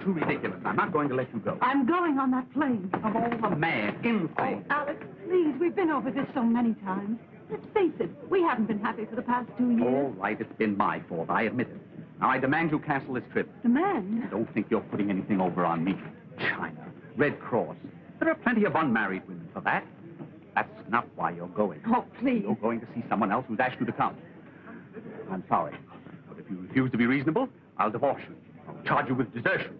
too ridiculous. I'm not going to let you go. I'm going on that plane. Of all the mad, insane... Oh, Alex, please, we've been over this so many times. Let's face it, we haven't been happy for the past 2 years. All right, it's been my fault. I admit it. Now, I demand you cancel this trip. Demand? Don't think you're putting anything over on me. China, Red Cross. There are plenty of unmarried women for that. That's not why you're going. Oh, please. You're going to see someone else who's asked you to come. I'm sorry, but if you refuse to be reasonable, I'll divorce you. I'll charge you with desertion.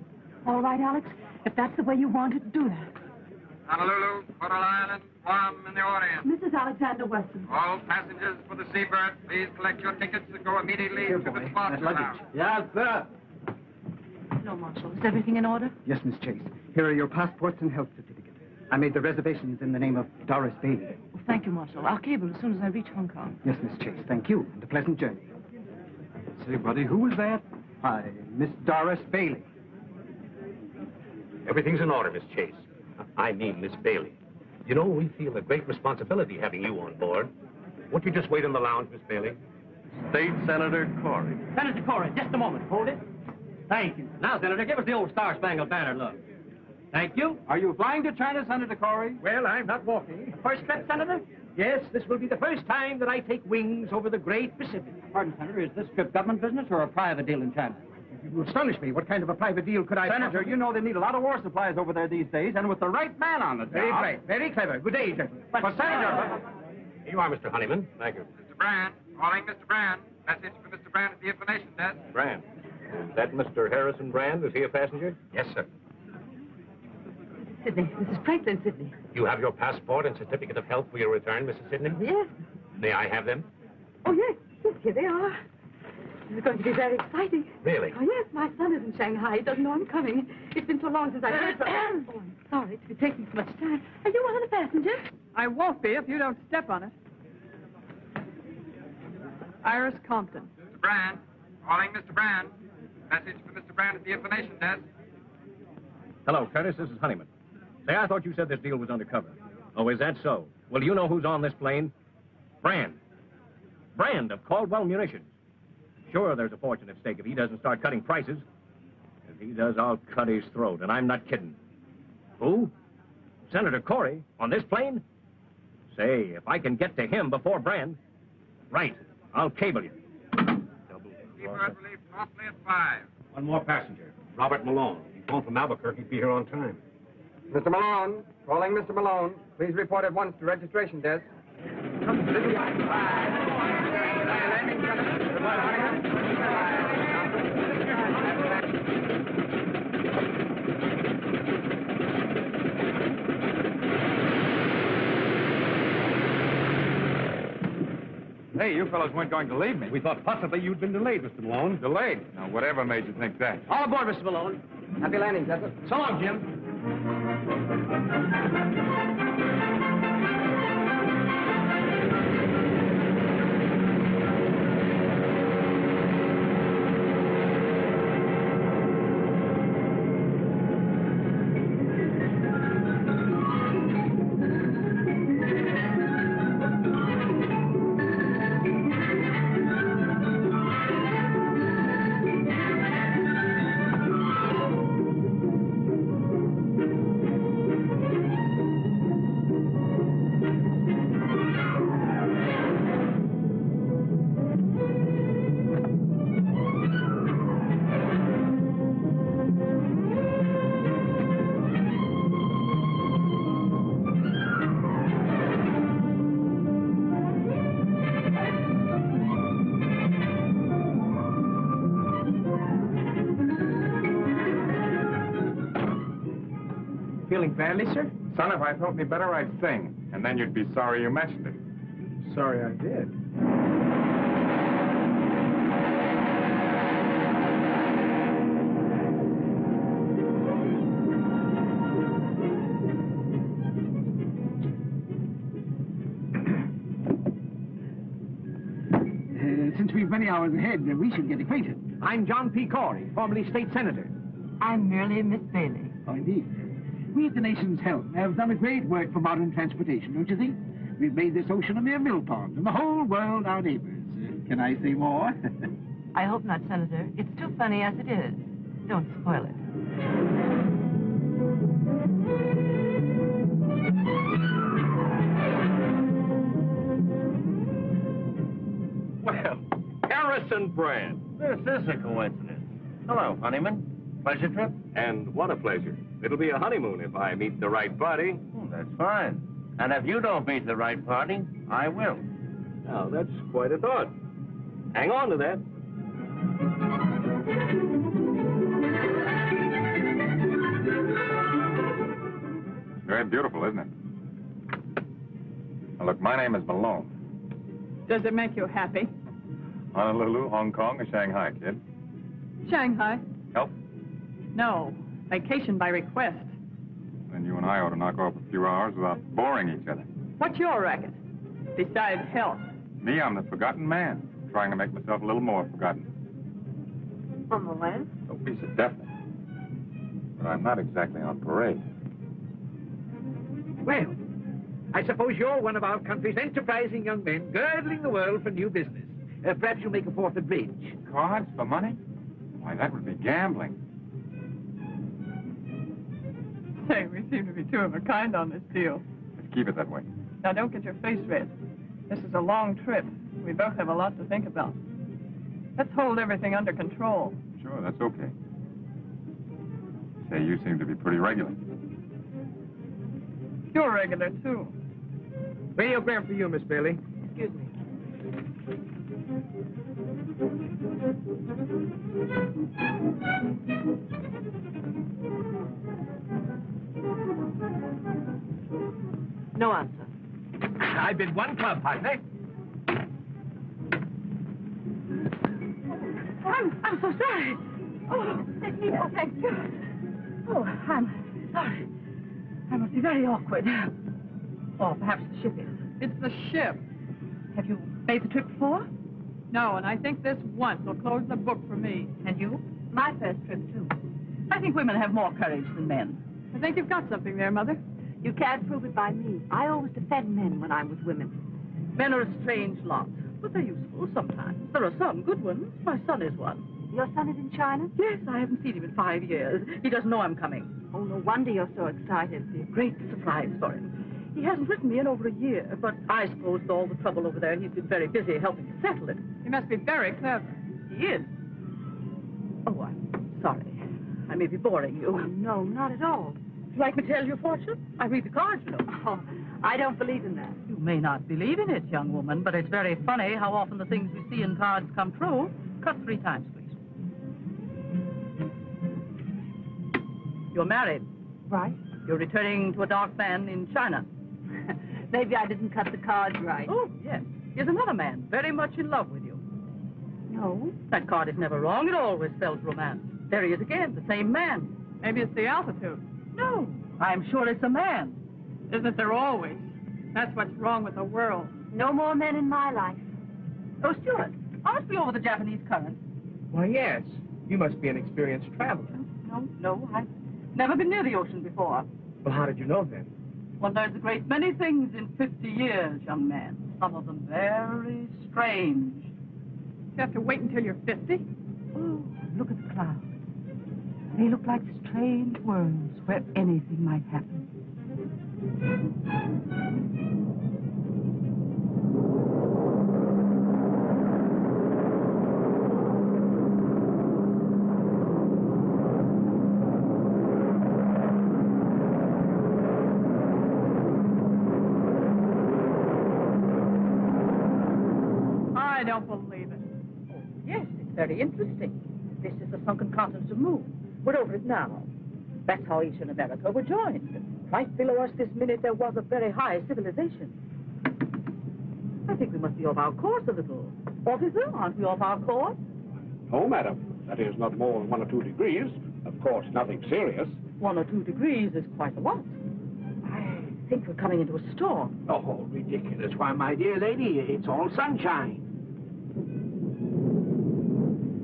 All right, Alex, if that's the way you want it, do that. Honolulu, Coral Island, Guam, and the Orient. Mrs. Alexander Weston. All passengers for the Seabird, please collect your tickets and go immediately to the spot. Yes, sir. No, Marshal. Is everything in order? Yes, Miss Chase. Here are your passports and health certificates. I made the reservations in the name of Doris Bailey. Oh, thank you, Marshal. I'll cable as soon as I reach Hong Kong. Yes, Miss Chase. Thank you, and a pleasant journey. Say, buddy, who was that? Hi, Miss Doris Bailey. Everything's in order, Miss Chase. I mean, Miss Bailey. You know, we feel a great responsibility having you on board. Won't you just wait in the lounge, Miss Bailey? State Senator Corey. Senator Corey, just a moment. Hold it. Thank you. Now, Senator, give us the old Star-Spangled Banner look. Thank you. Are you flying to China, Senator Corey? Well, I'm not walking. First trip, Senator? Yes, this will be the first time that I take wings over the great Pacific. Pardon, Senator, is this trip government business or a private deal in China? You astonish me. What kind of a private deal could I... Senator, you know they need a lot of war supplies over there these days, and with the right man on the job... Very bright, very clever. Good day, gentlemen. But, Senator... Here you are, Mr. Honeyman. Thank you. Mr. Brand, calling Mr. Brand. Message for Mr. Brand at the information desk. Brand. Is that Mr. Harrison Brand? Is he a passenger? Yes, sir. Sidney, this is Franklin Sidney. You have your passport and certificate of health for your return, Mrs. Sidney? Yes. May I have them? Oh, yes. Yes, here they are. It's going to be very exciting. Really? Oh, yes. My son is in Shanghai. He doesn't know I'm coming. It's been so long since I've heard from him. Oh, I'm sorry to be taking so much time. Are you one of the passengers? I won't be if you don't step on it. Iris Compton. Mr. Brand, calling Mr. Brand. Message for Mr. Brand at the information desk. Hello, Curtis. This is Honeyman. Say, I thought you said this deal was undercover. Oh, is that so? Well, do you know who's on this plane? Brand. Brand of Caldwell Munitions. Sure, there's a fortune at stake if he doesn't start cutting prices. If he does, I'll cut his throat, and I'm not kidding. Who? Senator Corey on this plane? Say, if I can get to him before Brand... Right, I'll cable you. Seabird will leave promptly at 5. One more passenger, Robert Malone. He's going from Albuquerque to be here on time. Mr. Malone, calling Mr. Malone. Please report at once to registration desk. Hey, you fellows weren't going to leave me. We thought possibly you'd been delayed, Mr. Malone. Delayed? Now, whatever made you think that? All aboard, Mr. Malone. Happy landing, gentlemen. So long, Jim. Feeling badly, sir? Son, if I felt any better, I'd sing. And then you'd be sorry you mentioned it. Sorry I did. Since we've many hours ahead, we should get acquainted. I'm John P. Corey, formerly state senator. I'm merely Miss Bailey. Oh, indeed. We at the nation's help have done a great work for modern transportation, don't you think? We've made this ocean a mere mill pond, and the whole world our neighbors. Can I say more? I hope not, Senator. It's too funny as it is. Don't spoil it. and Brand. This is a coincidence. Hello, Honeyman. Pleasure trip? And what a pleasure. It'll be a honeymoon if I meet the right party. Oh, that's fine. And if you don't meet the right party, I will. Now, that's quite a thought. Hang on to that. Very beautiful, isn't it? Now, look, my name is Malone. Does it make you happy? Honolulu, Hong Kong, or Shanghai, kid? Shanghai? Help? No. Vacation by request. Then you and I ought to knock off a few hours without boring each other. What's your racket? Besides health. Me, I'm the forgotten man, trying to make myself a little more forgotten. On the land? No piece of definite. But I'm not exactly on parade. Well, I suppose you're one of our country's enterprising young men, girdling the world for new business. Perhaps you'll make a fourth at bridge. Cards for money? Why, that would be gambling. Say, we seem to be two of a kind on this deal. Let's keep it that way. Now, don't get your face red. This is a long trip. We both have a lot to think about. Let's hold everything under control. Sure, that's okay. Say, you seem to be pretty regular. You're regular, too. Radiogram for you, Miss Bailey. Excuse me. No answer. I've been one club, partner. I'm so sorry. Oh, thank you. Oh, I'm sorry. I must be very awkward. Or perhaps the ship is. It's the ship. Have you made the trip before? No, and I think this once will close the book for me. And you? My first trip, too. I think women have more courage than men. I think you've got something there, Mother. You can't prove it by me. I always defend men when I'm with women. Men are a strange lot, but they're useful sometimes. There are some good ones. My son is one. Your son is in China? Yes, I haven't seen him in 5 years. He doesn't know I'm coming. Oh, no wonder you're so excited. It'll be a great surprise for him. He hasn't written me in over a year, but I suppose with all the trouble over there, he's been very busy helping to settle it. He must be very clever. He is. Oh, I'm sorry. I may be boring you. Oh, no, not at all. Would you like me to tell your fortune? I read the cards, you know. Oh, I don't believe in that. You may not believe in it, young woman, but it's very funny how often the things we see in cards come true. Cut 3 times, please. You're married. Right. You're returning to a dark man in China. Maybe I didn't cut the cards right. Oh, yes. Here's another man, very much in love with you. No. That card is never wrong. It always spells romance. There he is again, the same man. Maybe it's the altitude. No. I'm sure it's a man. Isn't there always? That's what's wrong with the world. No more men in my life. Oh, Stuart, aren't we over the Japanese current? Why, yes. You must be an experienced traveler. No, I've never been near the ocean before. Well, how did you know then? Well, there's a great many things in 50 years, young man. Some of them very strange. You have to wait until you're 50? Oh, look at the clouds. They look like strange worlds where anything might happen. I don't believe it. Oh, yes, it's very interesting. This is the sunken continent of Moon. We're over it now. That's how Asia and America were joined. Right below us this minute, there was a very high civilization. I think we must be off our course a little. Officer, aren't we off our course? No, madam. That is not more than 1 or 2 degrees. Of course, nothing serious. 1 or 2 degrees is quite a lot. I think we're coming into a storm. Oh, ridiculous. Why, my dear lady, it's all sunshine.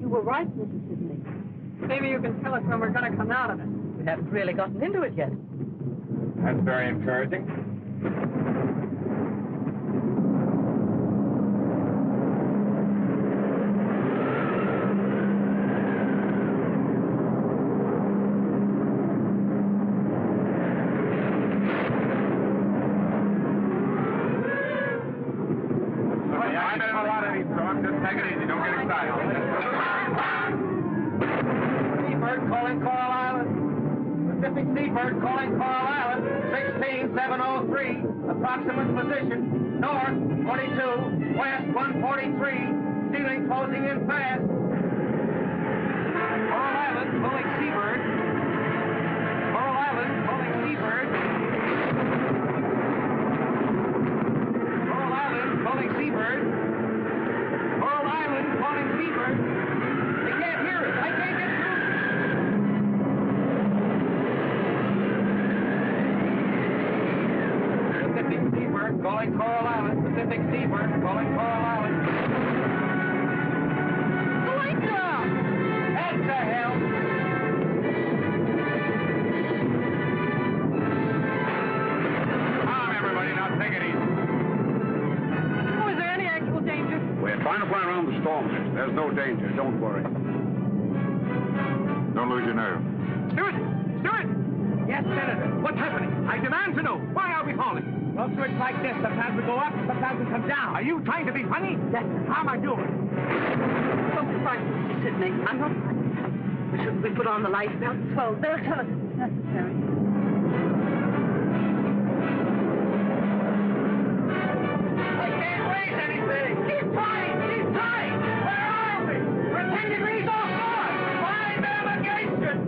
You were right, Mrs. Sidney. Maybe you can tell us when we're going to come out of it. We haven't really gotten into it yet. That's very encouraging. I've been in a lot of these talks. Just take it easy. Don't get excited. Seabird calling Coral Island, 16703. Approximate position, north 42, west 143. Ceiling closing in fast. Coral Island calling Seabird. Coral Island calling Seabird. Coral Island calling Seabird. Coral Island calling Seabird. They can't hear us. I can't get through. Pacific Seabird calling Coral Island. Pacific Seabird calling Coral Island. Alexa! What the hell? Calm, everybody. Now take it easy. Oh, is there any actual danger? We're trying to fly around the storm, miss. There's no danger. Don't worry. Don't lose your nerve. Stewart! Stewart! Yes, Senator. What's happening? I demand to know. Why are we falling? Well, sir, it's like this. Sometimes we go up, sometimes we come down. Are you trying to be funny? Yes, sir. How am I doing? Don't frighten Mr. Sidney. I'm not frightened. But shouldn't we put on the life belts? Well, they'll tell us if it's necessary. I can't raise anything. Keep trying. Keep trying. Where are we? We're 10 degrees off north. Find navigation.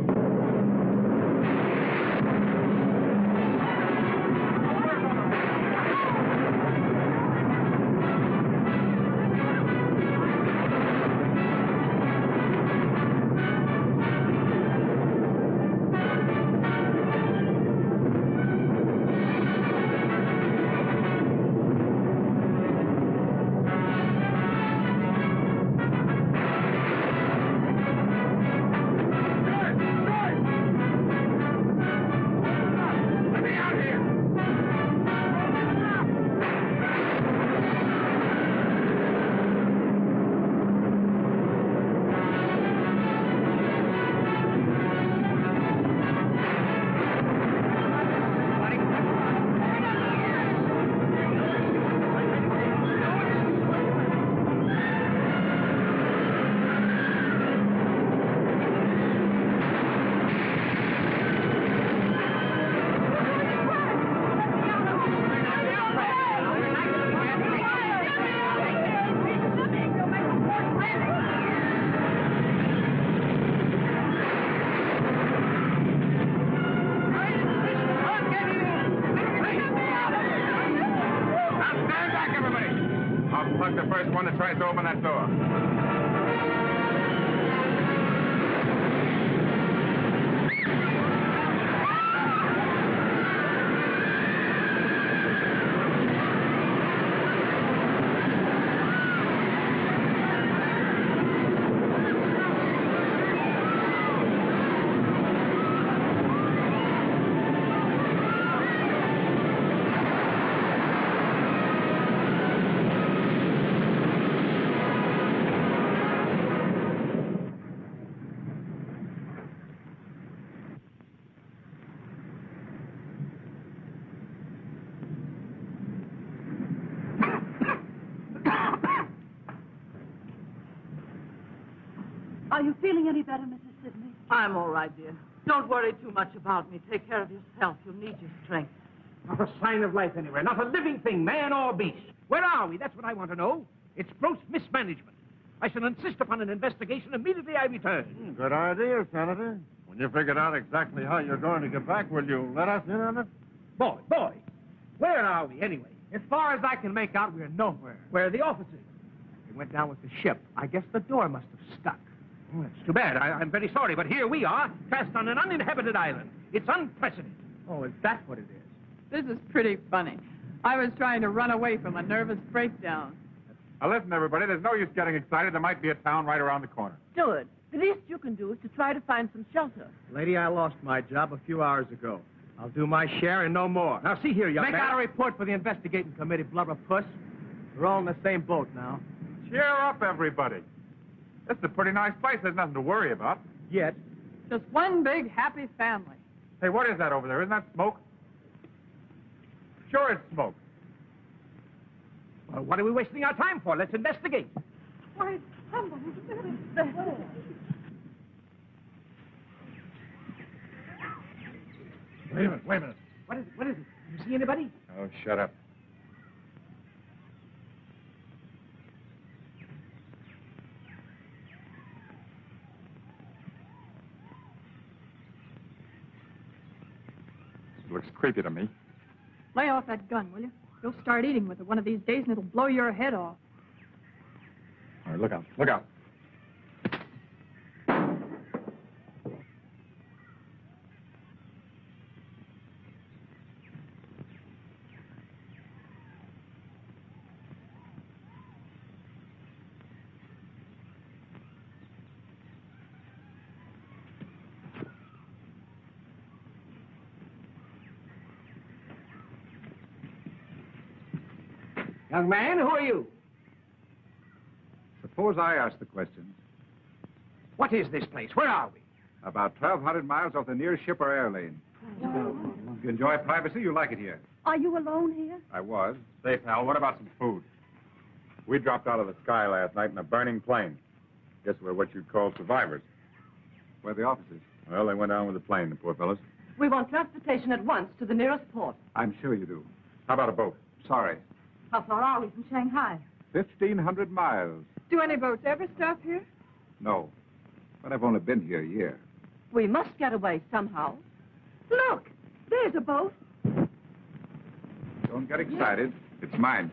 The first one that tries to open that door. Are you feeling any better, Mrs. Sidney? I'm all right, dear. Don't worry too much about me. Take care of yourself. You'll need your strength. Not a sign of life anywhere. Not a living thing, man or beast. Where are we? That's what I want to know. It's gross mismanagement. I shall insist upon an investigation immediately I return. Good idea, Senator. When you figured out exactly how you're going to get back, will you let us in on it? Boy, where are we anyway? As far as I can make out, we're nowhere. Where are the officers? They went down with the ship. I guess the door must have stuck. Oh, it's too bad. I'm very sorry, but here we are, cast on an uninhabited island. It's unprecedented. Oh, is that what it is? This is pretty funny. I was trying to run away from a nervous breakdown. Now listen, everybody, there's no use getting excited. There might be a town right around the corner. Stewart, the least you can do is to try to find some shelter. Lady, I lost my job a few hours ago. I'll do my share and no more. Now, see here, young man. Make out a report for the investigating committee, blubber puss. We're all in the same boat now. Cheer up, everybody. This is a pretty nice place. There's nothing to worry about. Yet. Just one big happy family. Hey, what is that over there? Isn't that smoke? Sure it's smoke. Well, what are we wasting our time for? Let's investigate. Why, somebody's there. Wait a minute, wait a minute. What is it? What is it? You see anybody? Oh, shut up. Looks creepy to me. Lay off that gun, will you? You'll start eating with it one of these days and it'll blow your head off. All right, look out, look out. Young man, who are you? Suppose I ask the question. What is this place? Where are we? About 1,200 miles off the nearest ship or air lane. If you enjoy privacy, you like it here. Are you alone here? I was. Say, pal, what about some food? We dropped out of the sky last night in a burning plane. Guess we're what you'd call survivors. Where are the officers? Well, they went down with the plane, the poor fellows. We want transportation at once to the nearest port. I'm sure you do. How about a boat? Sorry. How far are we from Shanghai? 1,500 miles. Do any boats ever stop here? No. But I've only been here a year. We must get away somehow. Look, there's a boat. Don't get excited. It's mine.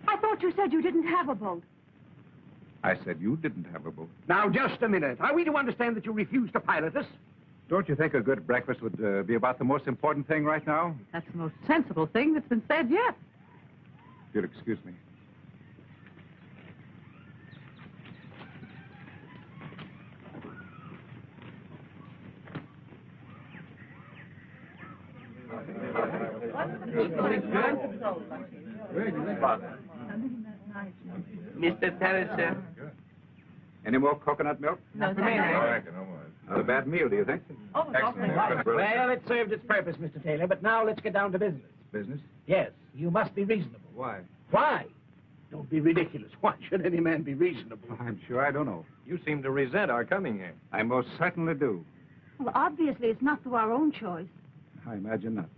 I thought you said you didn't have a boat. I said you didn't have a boat. Now, just a minute. Are we to understand that you refuse to pilot us? Don't you think a good breakfast would be about the most important thing right now? That's the most sensible thing that's been said yet. If you'll excuse me. Mr. Terrace, sir. Any more coconut milk? No, thank you. Not a bad meal, do you think? Oh, it's awfully Excellent. Well, it served its purpose, Mr. Taylor, but now let's get down to business. Business? Yes, you must be reasonable. Why? Why? Don't be ridiculous. Why should any man be reasonable? I'm sure I don't know. You seem to resent our coming here. I most certainly do. Well, obviously, it's not through our own choice. I imagine not.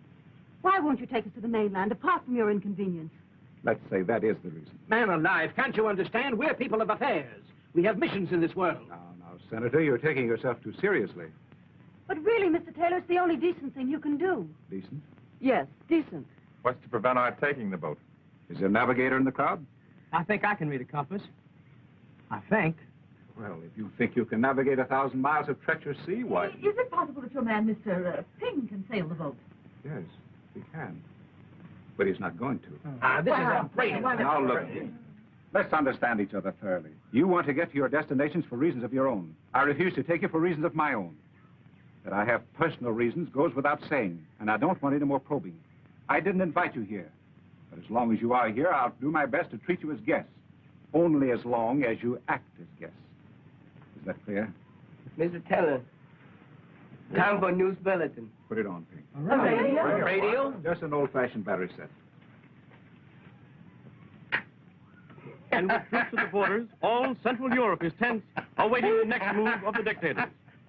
Why won't you take us to the mainland, apart from your inconvenience? Let's say that is the reason. Man alive, can't you understand? We're people of affairs. We have missions in this world. Now, Senator, you're taking yourself too seriously. But really, Mr. Taylor, it's the only decent thing you can do. Decent? Yes, decent. What's to prevent our taking the boat? Is there a navigator in the crowd? I think I can read a compass. I think. Well, if you think you can navigate 1,000 miles of treacherous sea, why? Is it possible that your man, Mr. Ping, can sail the boat? Yes, he can. But he's not going to. This is a break. Now, look. Let's understand each other thoroughly. You want to get to your destinations for reasons of your own. I refuse to take you for reasons of my own. That I have personal reasons goes without saying, and I don't want any more probing. I didn't invite you here. But as long as you are here, I'll do my best to treat you as guests. Only as long as you act as guests. Is that clear? Mr. Teller, time for news bulletin. Put it on, Pink. Radio? Just an old-fashioned battery set. And with troops at the borders, all Central Europe is tense, awaiting the next move of the dictators.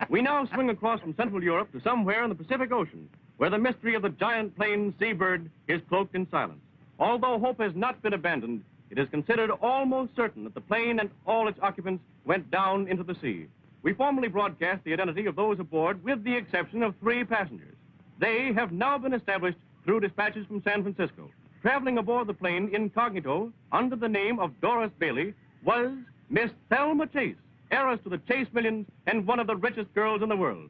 We now swing across from Central Europe to somewhere in the Pacific Ocean, where the mystery of the giant plane Seabird is cloaked in silence. Although hope has not been abandoned, it is considered almost certain that the plane and all its occupants went down into the sea. We formally broadcast the identity of those aboard, with the exception of 3 passengers. They have now been established through dispatches from San Francisco. Traveling aboard the plane incognito under the name of Doris Bailey was Miss Thelma Chase, heiress to the Chase millions and one of the richest girls in the world.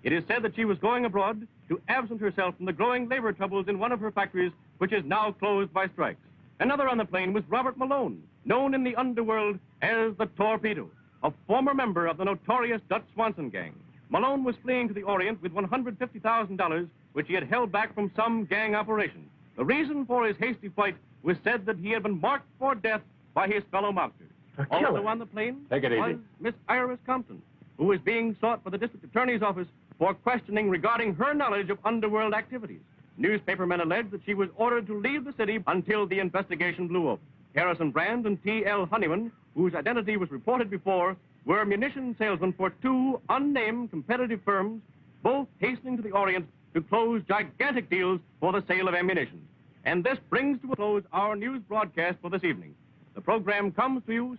It is said that she was going abroad to absent herself from the growing labor troubles in one of her factories, which is now closed by strikes. Another on the plane was Robert Malone, known in the underworld as the Torpedo, a former member of the notorious Dutch Swanson gang. Malone was fleeing to the Orient with $150,000, which he had held back from some gang operation. The reason for his hasty flight was said that he had been marked for death by his fellow mobsters. Also on the plane was Miss Iris Compton, who is being sought by the district attorney's office for questioning regarding her knowledge of underworld activities. Newspapermen allege that she was ordered to leave the city until the investigation blew up. Harrison Brand and T.L. Honeyman, whose identity was reported before, were munition salesmen for 2 unnamed competitive firms, both hastening to the Orient to close gigantic deals for the sale of ammunition. And this brings to a close our news broadcast for this evening. The program comes to you...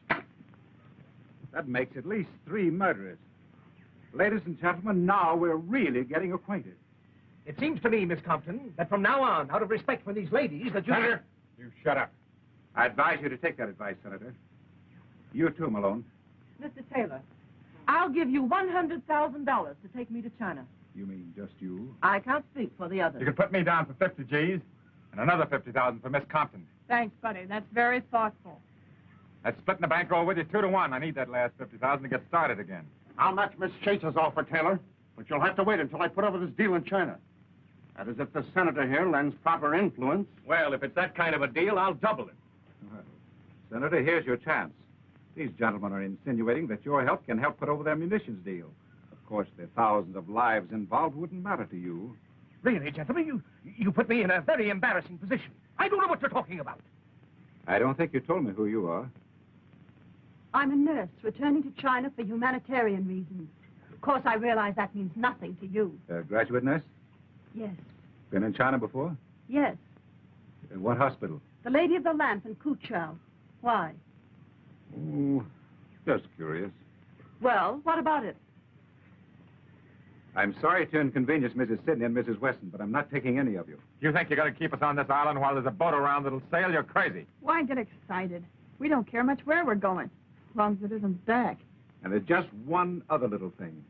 That makes at least 3 murderers. Ladies and gentlemen, now we're really getting acquainted. It seems to me, Miss Compton, that from now on, out of respect for these ladies, that you... Senator, you shut up. I advise you to take that advice, Senator. You too, Malone. Mr. Taylor, I'll give you $100,000 to take me to China. You mean just you? I can't speak for the others. You can put me down for 50 G's and another 50,000 for Miss Compton. Thanks, buddy. That's very thoughtful. That's splitting the bankroll with you 2 to 1. I need that last 50,000 to get started again. I'll match Miss Chase's offer, Taylor, but you'll have to wait until I put over this deal in China. That is if the senator here lends proper influence. Well, if it's that kind of a deal, I'll double it. Well, Senator, here's your chance. These gentlemen are insinuating that your help can help put over their munitions deal. Of course, the thousands of lives involved wouldn't matter to you. Really, gentlemen, you put me in a very embarrassing position. I don't know what you're talking about. I don't think you told me who you are. I'm a nurse returning to China for humanitarian reasons. Of course, I realize that means nothing to you. Graduate nurse? Yes. Been in China before? Yes. What hospital? The Lady of the Lamp in Kuchao. Why? Oh, just curious. Well, what about it? I'm sorry to inconvenience Mrs. Sidney and Mrs. Weston, but I'm not taking any of you. You think you're going to keep us on this island while there's a boat around that'll sail? You're crazy. Why get excited? We don't care much where we're going, as long as it isn't back. And there's just one other little thing.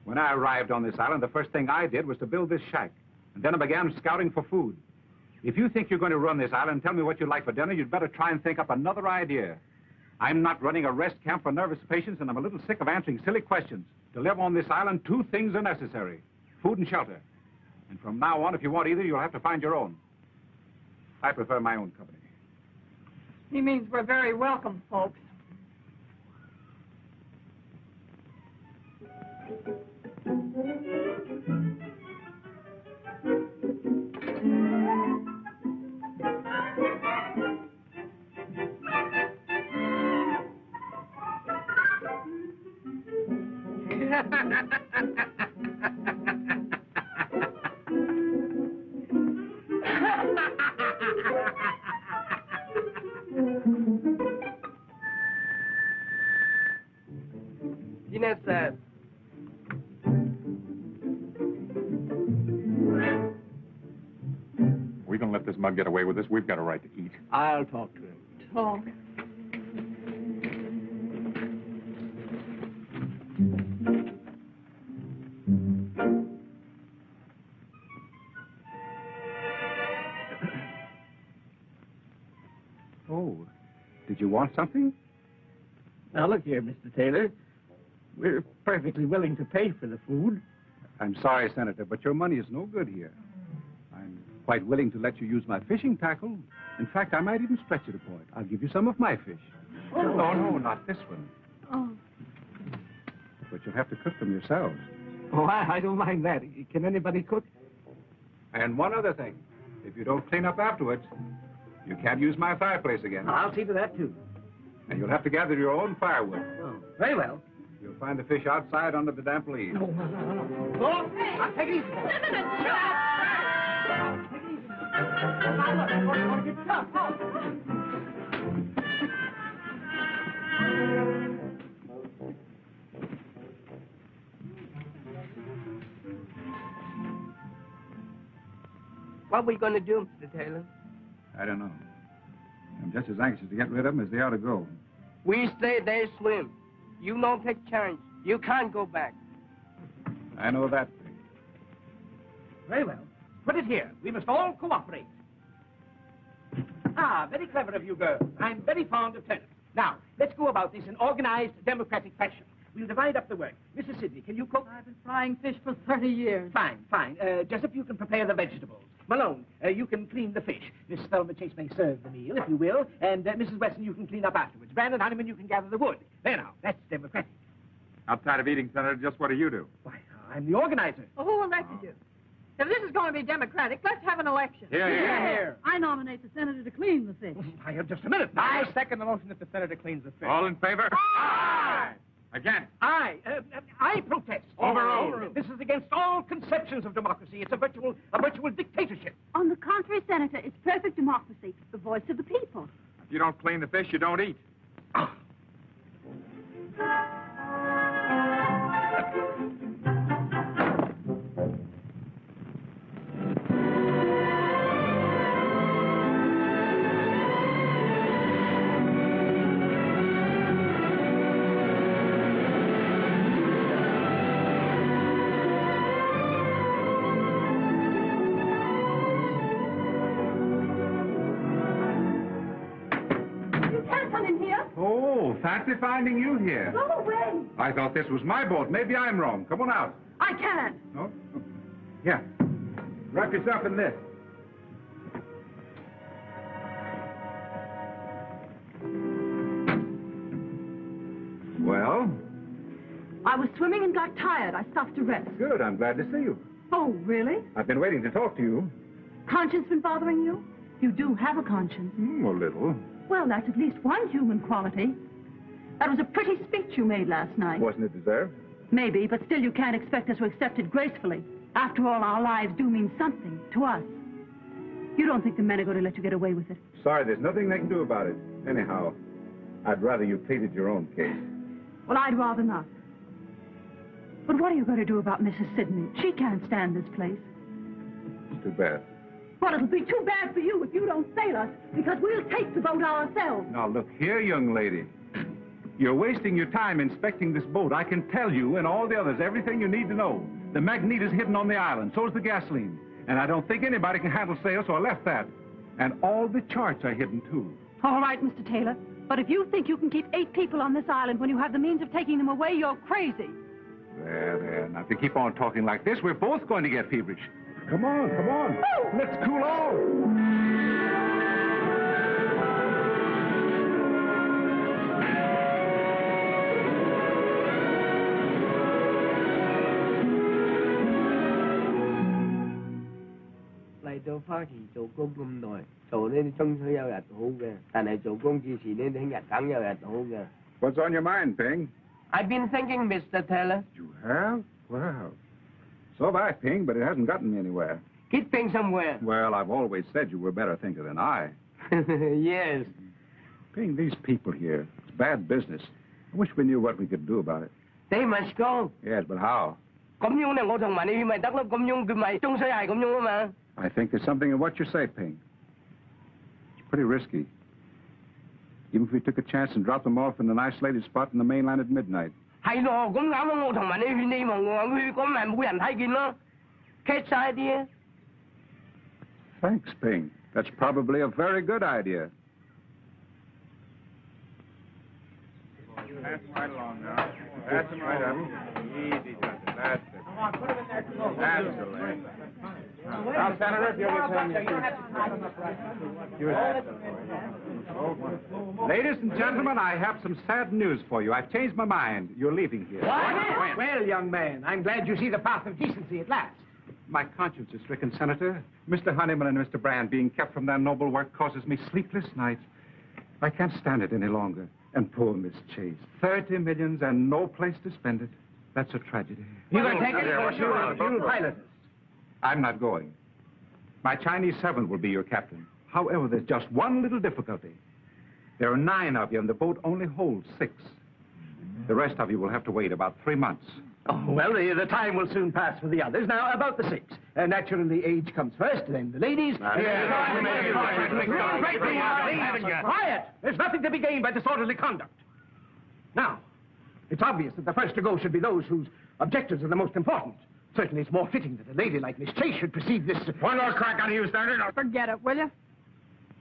When I arrived on this island, the first thing I did was to build this shack. And then I began scouting for food. If you think you're going to run this island and tell me what you'd like for dinner, you'd better try and think up another idea. I'm not running a rest camp for nervous patients, and I'm a little sick of answering silly questions. To live on this island, 2 things are necessary: food and shelter. And from now on, if you want either, you'll have to find your own. I prefer my own company. He means we're very welcome, folks. Dinner, sir. We don't let this mug get away with this. We've got a right to eat. I'll talk to him. Talk. Oh, did you want something? Now, look here, Mr. Taylor. We're perfectly willing to pay for the food. I'm sorry, Senator, but your money is no good here. I'm quite willing to let you use my fishing tackle. In fact, I might even stretch it a point. I'll give you some of my fish. Oh. No, not this one. Oh. But you'll have to cook them yourselves. Oh, I don't mind that. Can anybody cook? And one other thing. If you don't clean up afterwards, you can't use my fireplace again. I'll see to that, too. And you'll have to gather your own firewood. Oh, very well. You'll find the fish outside under the damp leaves. No. Oh, hey, take it easy. Take it easy. Now, look, I'm going to get tough. What are we going to do, Mr. Taylor? I don't know. I'm just as anxious to get rid of them as they are to go. We stay there, swim. You don't take chance. You can't go back. I know that thing. Very well. Put it here. We must all cooperate. Ah, very clever of you girls. I'm very fond of tennis. Now, let's go about this in organized, democratic fashion. We'll divide up the work. Mrs. Sidney, can you cook? I've been frying fish for 30 years. Fine. Jessup, you can prepare the vegetables. Malone, you can clean the fish. Miss Thelma Chase may serve the meal, if you will. And Mrs. Weston, you can clean up afterwards. Brandon Honeyman, you can gather the wood. There now, that's democratic. Outside of eating, Senator, just what do you do? Why, I'm the organizer. Well, who elected you? If this is going to be democratic, let's have an election. Here. I nominate the senator to clean the fish. Just a minute. I second the motion that the senator cleans the fish. All in favor? Aye! Again. I protest. Overruled. This is against all conceptions of democracy. It's a virtual dictatorship. On the contrary, Senator, it's perfect democracy, the voice of the people. If you don't clean the fish, you don't eat. Fancy finding you here. Go away. I thought this was my boat. Maybe I'm wrong. Come on out. I can't. No? Yeah. Wrap yourself in this. Well? I was swimming and got tired. I stopped to rest. Good. I'm glad to see you. Oh, really? I've been waiting to talk to you. Conscience been bothering you? You do have a conscience. A little. Well, that's at least one human quality. That was a pretty speech you made last night. Wasn't it deserved? Maybe, but still you can't expect us to accept it gracefully. After all, our lives do mean something to us. You don't think the men are going to let you get away with it? Sorry, there's nothing they can do about it. Anyhow, I'd rather you pleaded your own case. Well, I'd rather not. But what are you going to do about Mrs. Sidney? She can't stand this place. It's too bad. Well, it'll be too bad for you if you don't sail us, because we'll take the boat ourselves. Now, look here, young lady. You're wasting your time inspecting this boat. I can tell you and all the others everything you need to know. The magnet is hidden on the island. So is the gasoline. And I don't think anybody can handle sail, so I left that. And all the charts are hidden, too. All right, Mr. Taylor. But if you think you can keep 8 people on this island when you have the means of taking them away, you're crazy. There. Now, if you keep on talking like this, we're both going to get feverish. Come on. Let's cool off. Cho 花旗做工咁耐，做呢啲終須有日好嘅，但係做工之前呢，聽日梗有日好嘅。What's on your mind, Ping? I've been thinking, Mr. Taylor. You have? Well, so have I, Ping, but it hasn't gotten me anywhere. Getting somewhere. Well, I've always said you were a better thinker than I. Yes. Ping, these people here, it's bad business. I wish we knew what we could do about it. They must go. Yes, but how? 咁樣咧，我同埋你咪得咯，咁樣佢咪終須係咁樣啊嘛。I think there's something in what you say, Ping. It's pretty risky. Even if we took a chance and dropped them off in an isolated spot in the mainland at midnight. 係咯，咁啱啱我同埋你勸希望我去，咁咪冇人睇見咯 ，catch 晒啲啊。Thanks, Ping. That's probably a very good idea. Pass them right along now. Pass them right up. Easy does it. That's it. That's the way. Now, Senator, if you'll return your Ladies and gentlemen, I have some sad news for you. I've changed my mind. You're leaving here. What? Well, young man, I'm glad you see the path of decency at last. My conscience is stricken, Senator. Mr. Honeyman and Mr. Brand being kept from their noble work causes me sleepless nights. I can't stand it any longer. And poor Miss Chase. 30 millions and no place to spend it. That's a tragedy. You can take it for sure. You'll pilot us. I'm not going. My Chinese servant will be your captain. However, there's just one little difficulty. There are 9 of you, and the boat only holds 6. The rest of you will have to wait about 3 months. Oh, well, the time will soon pass for the others. Now, about the 6. Naturally, age comes first, then the ladies. Quiet! There's nothing to be gained by disorderly conduct. Now, it's obvious that the first to go should be those whose objectives are the most important. Certainly, it's more fitting that a lady like Miss Chase should precede this... One more crack on you, Senator. Forget it, will you?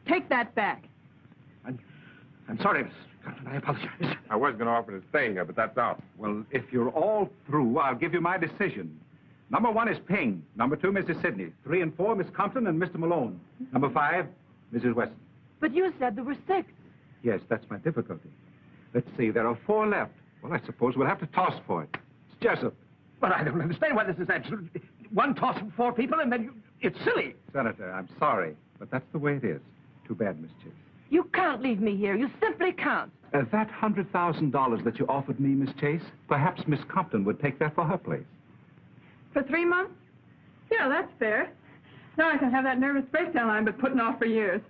Take that back. I'm sorry, Miss Carlton. I apologize. I was going to offer to stay here, but that's out. Well, if you're all through, I'll give you my decision. Number 1 is Ping. Number 2, Mrs. Sidney. 3 and 4, Miss Compton and Mr. Malone. Number 5, Mrs. Weston. But you said there were 6. Yes, that's my difficulty. Let's see, there are 4 left. Well, I suppose we'll have to toss for it. It's Jessup. But I don't understand why this is absolute... One toss of 4 people, and then you... It's silly. Senator, I'm sorry, but that's the way it is. Too bad, Miss Chase. You can't leave me here. You simply can't. That $100,000 that you offered me, Miss Chase, perhaps Miss Compton would take that for her place. For 3 months? Yeah, that's fair. Now I can have that nervous breakdown I've been putting off for years.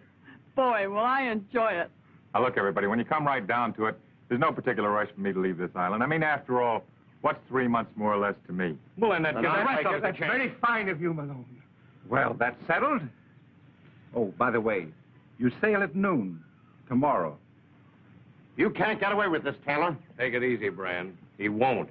Boy, will I enjoy it. Now, look, everybody, when you come right down to it, there's no particular rush for me to leave this island. I mean, after all, what's 3 months more or less to me? Well, and that gives the rest of us a That's chance. very fine of you, Malone. Well, that's settled. Oh, by the way, you sail at noon tomorrow. You can't get away with this, Taylor. Take it easy, Brand. He won't.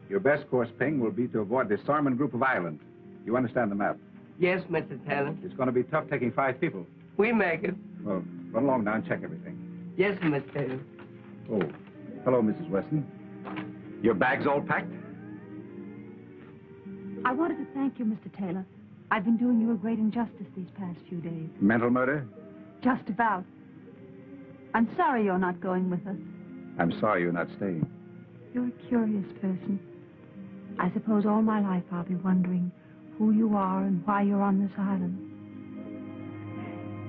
Your best course, Ping, will be to avoid the Sarman group of islands. You understand the map? Yes, Mr. Taylor. It's going to be tough taking 5 people. We make it. Well, run along now and check everything. Yes, Mr. Taylor. Oh, hello, Mrs. Weston. Your bag's all packed? I wanted to thank you, Mr. Taylor. I've been doing you a great injustice these past few days. Mental murder? Just about. I'm sorry you're not going with us. I'm sorry you're not staying. You're a curious person. I suppose all my life I'll be wondering who you are and why you're on this island.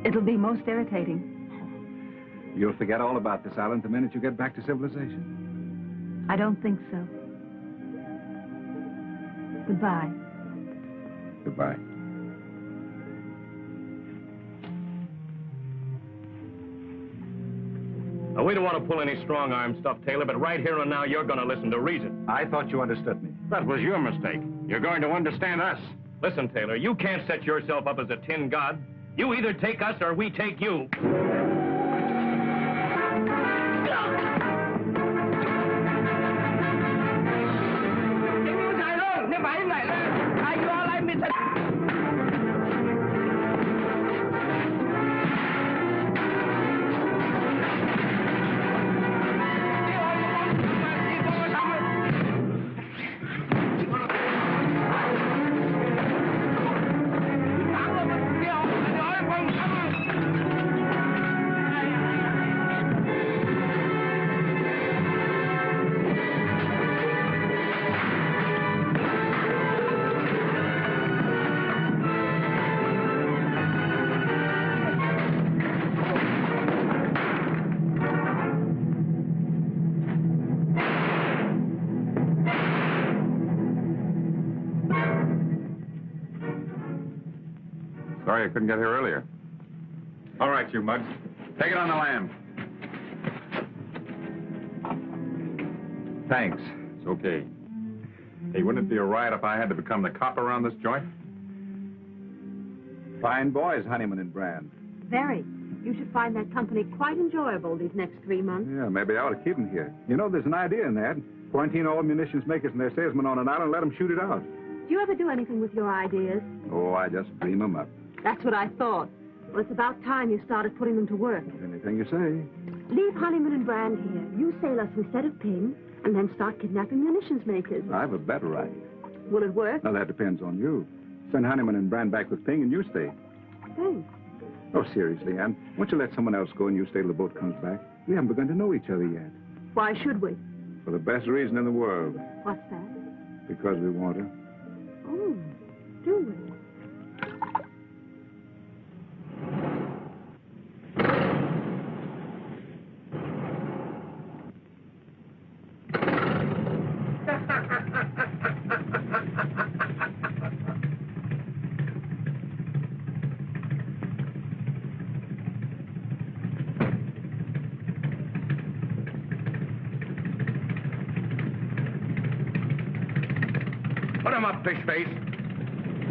It'll be most irritating. You'll forget all about this island the minute you get back to civilization. I don't think so. Goodbye. Goodbye. Now, we don't want to pull any strong-arm stuff, Taylor, but right here and now, you're going to listen to reason. I thought you understood me. That was your mistake. You're going to understand us. Listen, Taylor, you can't set yourself up as a tin god. You either take us or we take you. Sorry I couldn't get here earlier. All right, you mugs. Take it on the lam. Thanks. It's okay. Hey, wouldn't it be a riot if I had to become the cop around this joint? Fine boys, Honeyman and Brand. Very. You should find that company quite enjoyable these next 3 months. Yeah, maybe I ought to keep them here. You know, there's an idea in that. Quarantine all munitions makers and their salesmen on an island and let them shoot it out. Do you ever do anything with your ideas? Oh, I just dream them up. That's what I thought. Well, it's about time you started putting them to work. Anything you say. Leave Honeyman and Brand here. You sail us instead of Ping, and then start kidnapping munitions makers. I have a better idea. Will it work? Now, that depends on you. Send Honeyman and Brand back with Ping and you stay. Thanks. Oh, seriously, Ann. Why don't you let someone else go and you stay till the boat comes back? We haven't begun to know each other yet. Why should we? For the best reason in the world. What's that? Because we want her. Oh, do we? Put him up, fish face.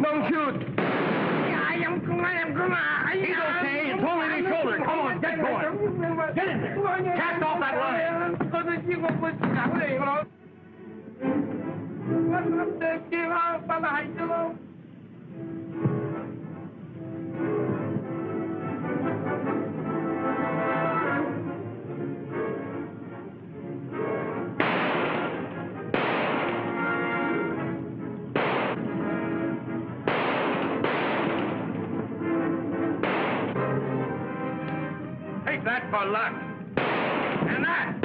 Don't shoot. He's okay. It's only the shoulder. Come on, get going. Get in there. Cast off that line. Take that for luck. And that.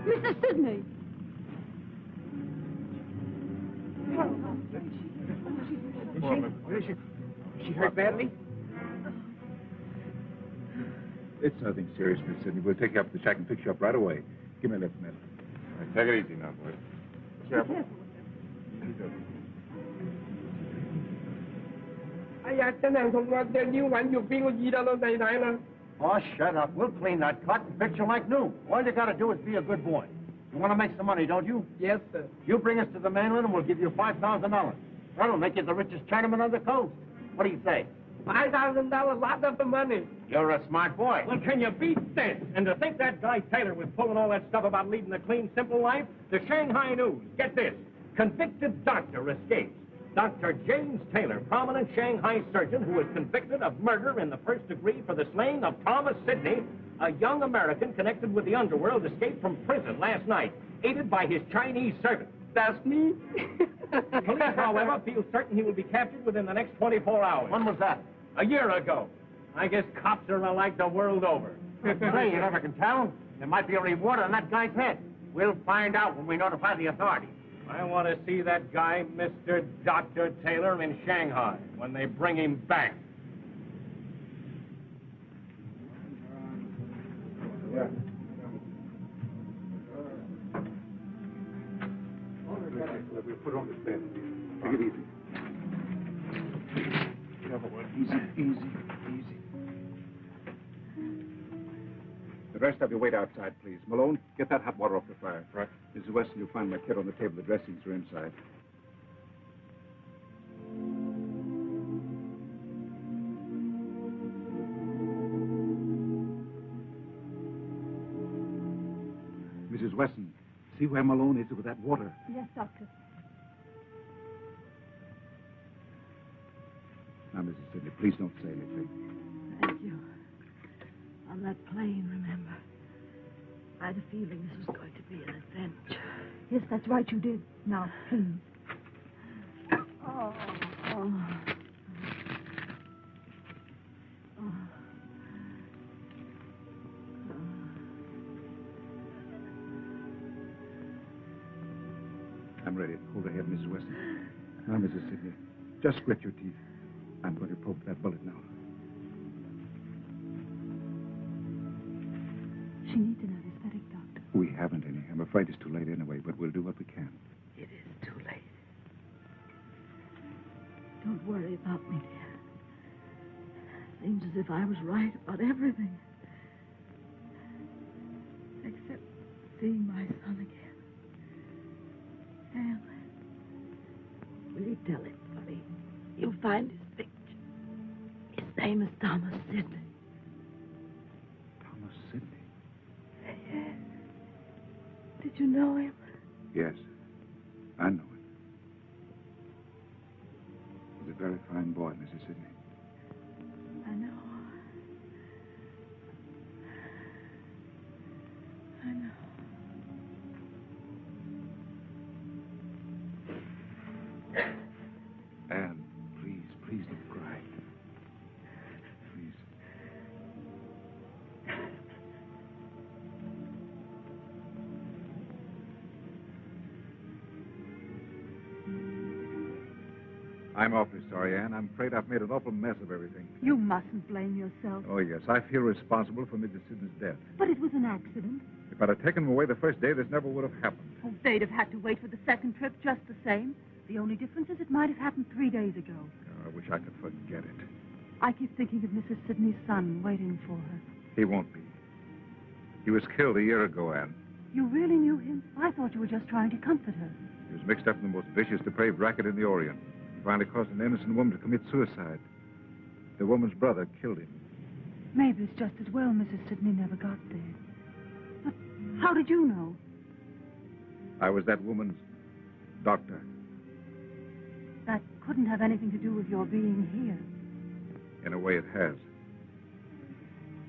Mr. Sidney! Where is she? Is she hurt badly? It's nothing serious, Miss Sidney. We'll take you up to the shack and fix you up right away. Give me a lift, man. Take it easy now, boy. Careful. Oh, shut up. We'll clean that cut and fix you like new. All you gotta do is be a good boy. You want to make some money, don't you? Yes, sir. You bring us to the mainland and we'll give you $5,000. That'll make you the richest Chinaman on the coast. What do you say? $5,000, lot of money. You're a smart boy. Well, can you beat this? And to think that guy Taylor was pulling all that stuff about leading a clean, simple life? The Shanghai News. Get this. Convicted doctor escapes. Dr. James Taylor, prominent Shanghai surgeon who was convicted of murder in the first degree for the slaying of Thomas Sidney, a young American connected with the underworld, escaped from prison last night, aided by his Chinese servant. That's me? Police, however, feel certain he will be captured within the next 24 hours. When was that? A year ago. I guess cops are alike the world over. Say, you never can tell. There might be a reward on that guy's head. We'll find out when we notify the authorities. I want to see that guy, Mr. Dr. Taylor, in Shanghai when they bring him back. Yeah. We'll put it on the bed. Take it easy. Easy. The rest of you wait outside, please. Malone, get that hot water off the fire. Right. Mrs. Weston, you'll find my kit on the table. The dressings are inside. Mrs. Weston, see where Malone is with that water. Yes, Doctor. Now, Mrs. Sidney, please don't say anything. Thank you. On that plane, remember? I had a feeling this was going to be an adventure. Yes, that's right, you did. Now, please. Oh. I'm ready. Hold her head, Mrs. Weston. Now, Mrs. Sidney, just grit your teeth. I'm going to poke that bullet now. She needs an anesthetic, Doctor. We haven't any. I'm afraid it's too late anyway, but we'll do what we can. It is too late. Don't worry about me, dear. Seems as if I was right about everything. Except seeing my son again. Al, will you tell him for me? You'll find his picture. His name is Thomas Sidney. Thomas Sidney? Yes. Did you know him? Yes, I know him. He's a very fine boy, Mrs. Sidney. I know. I know. Anne, please don't cry. Please. I'm awfully sorry, Anne. I'm afraid I've made an awful mess of everything. You mustn't blame yourself. Oh, yes. I feel responsible for Mrs. Sidney's death. But it was an accident. If I'd have taken him away the first day, this never would have happened. Oh, they'd have had to wait for the second trip just the same. The only difference is it might have happened 3 days ago. Oh, I wish I could forget it. I keep thinking of Mrs. Sidney's son waiting for her. He won't be. He was killed a year ago, Anne. You really knew him? I thought you were just trying to comfort her. He was mixed up in the most vicious, depraved racket in the Orient. He finally caused an innocent woman to commit suicide. The woman's brother killed him. Maybe it's just as well Mrs. Sidney never got there. But how did you know? I was that woman's doctor. That couldn't have anything to do with your being here. In a way, it has.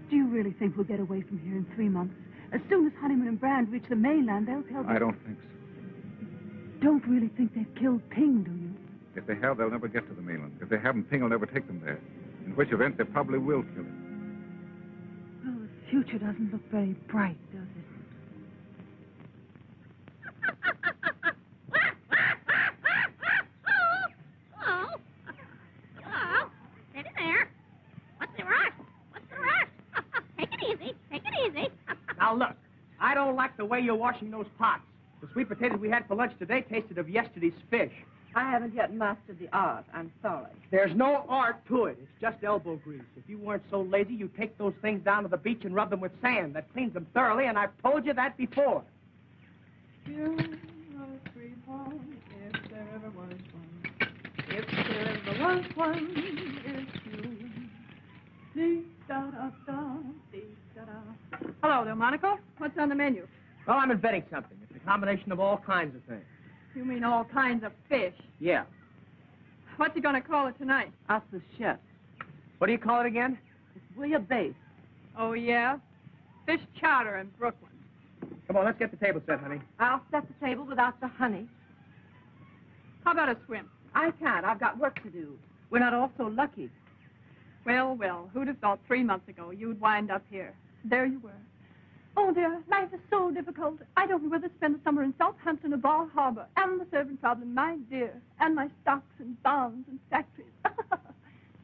Do you really think we'll get away from here in 3 months? As soon as Honeyman and Brand reach the mainland, they'll tell... I don't think so. Don't really think they've killed Ping, do you? If they have, they'll never get to the mainland. If they haven't, Ping will never take them there. In which event, they probably will kill him. Well, the future doesn't look very bright, does it? Now, look, I don't like the way you're washing those pots. The sweet potatoes we had for lunch today tasted of yesterday's fish. I haven't yet mastered the art. I'm sorry. There's no art to it. It's just elbow grease. If you weren't so lazy, you'd take those things down to the beach and rub them with sand. That cleans them thoroughly, and I've told you that before. You are sweetheart, if there ever was one. If there ever was one, it's you. Dee-da-da-da, dee-da-da. Hello, Delmonico. What's on the menu? Well, I'm inventing something. It's a combination of all kinds of things. You mean all kinds of fish? Yeah. What's you going to call it tonight? Us the chef. What do you call it again? It's bouillabaisse. Oh, yeah? Fish chowder in Brooklyn. Come on, let's get the table set, honey. I'll set the table without the honey. How about a swim? I can't. I've got work to do. We're not all so lucky. Well, well, who'd have thought 3 months ago you'd wind up here? There you were. Oh, dear, life is so difficult. I don't know whether to spend the summer in Southampton or Bal Harbor. And the servant problem, my dear. And my stocks and bonds and factories.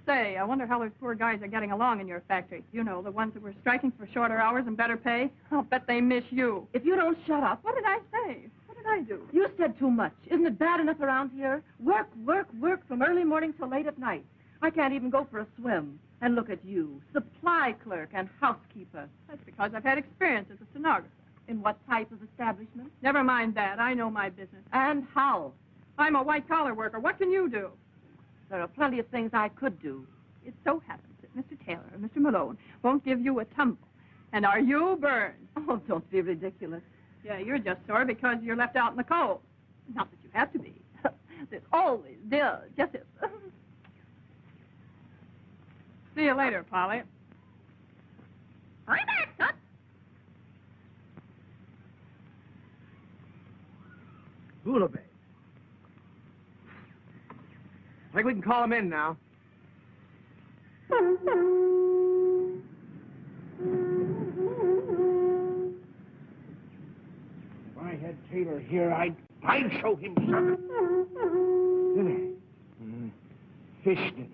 Say, I wonder how those poor guys are getting along in your factory. You know, the ones that were striking for shorter hours and better pay. I'll bet they miss you. If you don't shut up. What did I say? What did I do? You said too much. Isn't it bad enough around here? Work, work, work from early morning till late at night. I can't even go for a swim. And look at you, supply clerk and housekeeper. That's because I've had experience as a stenographer. In what type of establishment? Never mind that. I know my business. And how? I'm a white-collar worker. What can you do? There are plenty of things I could do. It so happens that Mr. Taylor and Mr. Malone won't give you a tumble. And are you burned? Oh, don't be ridiculous. Yeah, you're just sore because you're left out in the cold. Not that you have to be. There's always justice. See you later, Polly. I'm back, son. Bouillabaisse. I think we can call him in now. If I had Taylor here, I'd show him something. Dinner. Fish dinner.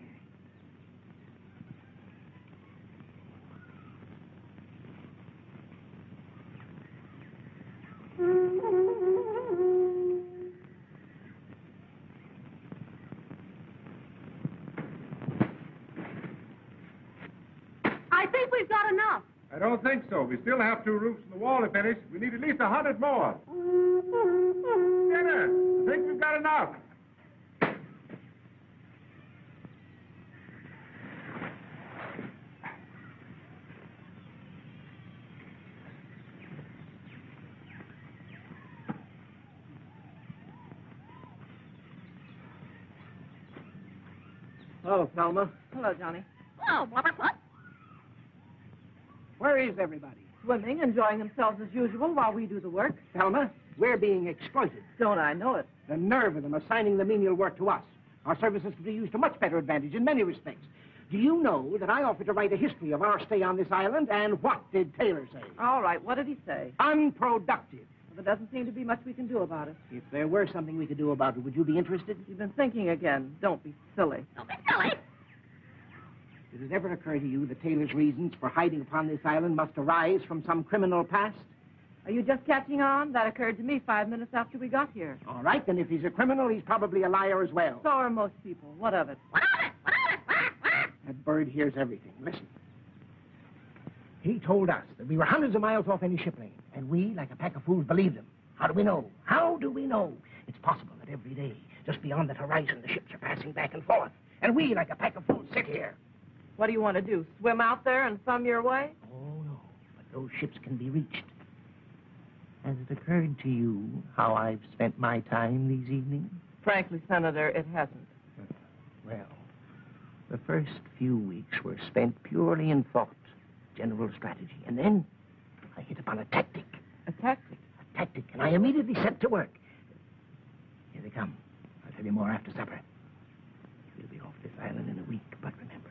I think we've got enough. I don't think so. We still have 2 roofs in the wall to finish. We need at least 100 more. Dinner. I think we've got enough. Hello, Thelma. Hello, Johnny. Oh, what? Where is everybody? Swimming, enjoying themselves as usual while we do the work. Thelma, we're being exploited. Don't I know it? The nerve of them assigning the menial work to us. Our services could be used to much better advantage in many respects. Do you know that I offered to write a history of our stay on this island, and what did Taylor say? All right, what did he say? Unproductive. Well, there doesn't seem to be much we can do about it. If there were something we could do about it, would you be interested? You've been thinking again. Don't be silly. Don't be silly. Did it ever occur to you that Taylor's reasons for hiding upon this island must arise from some criminal past? Are you just catching on? That occurred to me 5 minutes after we got here. All right, then if he's a criminal, he's probably a liar as well. So are most people. What of it? What of it? What of it? That bird hears everything. Listen. He told us that we were hundreds of miles off any ship lane, and we, like a pack of fools, believed him. How do we know? How do we know? It's possible that every day, just beyond that horizon, the ships are passing back and forth, and we, like a pack of fools, sit here. What do you want to do? Swim out there and thumb your way? Oh, no. But those ships can be reached. Has it occurred to you how I've spent my time these evenings? Frankly, Senator, it hasn't. Well, the first few weeks were spent purely in thought, general strategy. And then I hit upon a tactic. A tactic? A tactic, and I immediately set to work. Here they come. I'll tell you more after supper. We'll be off this island in a week, but remember,